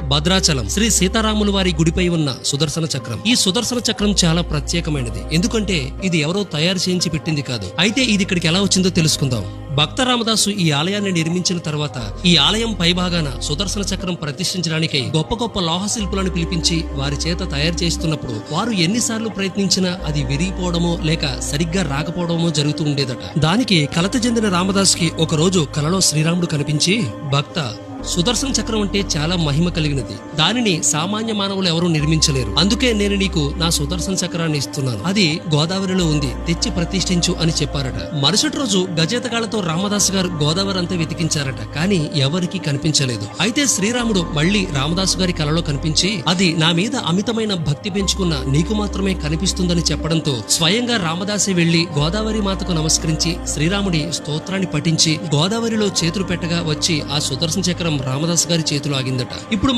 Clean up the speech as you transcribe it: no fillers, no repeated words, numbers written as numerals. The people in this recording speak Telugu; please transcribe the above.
భద్రాచలం శ్రీ సీతారాముల వారి గుడిపై ఉన్న సుదర్శన చక్రం. ఈ సుదర్శన చక్రం చాలా ప్రత్యేకమైనది. ఎందుకంటే ఇది ఎవరో తయారు చేయించి పెట్టింది కాదు. అయితే ఇది ఇక్కడికి ఎలా వచ్చిందో తెలుసుకుందాం. భక్త రామదాసు ఈ ఆలయాన్ని నిర్మించిన తర్వాత ఈ ఆలయం పైభాగాన సుదర్శన చక్రం ప్రతిష్ఠించడానికి గొప్ప గొప్ప లోహ శిల్పులను పిలిపించి వారి చేత తయారు చేస్తున్నప్పుడు వారు ఎన్నిసార్లు ప్రయత్నించినా అది విరిగిపోవడమో లేక సరిగ్గా రాకపోవడమో జరుగుతూ ఉండేదట. దానికి కలత చెందిన రామదాసుకి ఒక రోజు కలలో శ్రీరాముడు కనిపించి, భక్త, సుదర్శన చక్రం అంటే చాలా మహిమ కలిగినది. దానిని సామాన్య మానవులు ఎవరూ నిర్మించలేరు. అందుకే నేను నీకు నా సుదర్శన చక్రాన్ని ఇస్తున్నాను. అది గోదావరిలో ఉంది, తెచ్చి ప్రతిష్ఠించు అని చెప్పారట. మరుసటి రోజు గజేతగాళ్లతో రామదాసు గారు గోదావరి అంతా వెతికించారట. కానీ ఎవరికీ కనిపించలేదు. అయితే శ్రీరాముడు మళ్లీ రామదాసు గారి కలలో కనిపించి, అది నా మీద అమితమైన భక్తి పెంచుకున్న నీకు మాత్రమే కనిపిస్తుందని చెప్పడంతో స్వయంగా రామదాసే వెళ్లి గోదావరి మాతకు నమస్కరించి శ్రీరాముడి స్తోత్రాన్ని పఠించి గోదావరిలో చేతులు పెట్టగా వచ్చి ఆ సుదర్శన చక్రం రామదాసు గారి చేతిలో ఆగిందట. ఇప్పుడు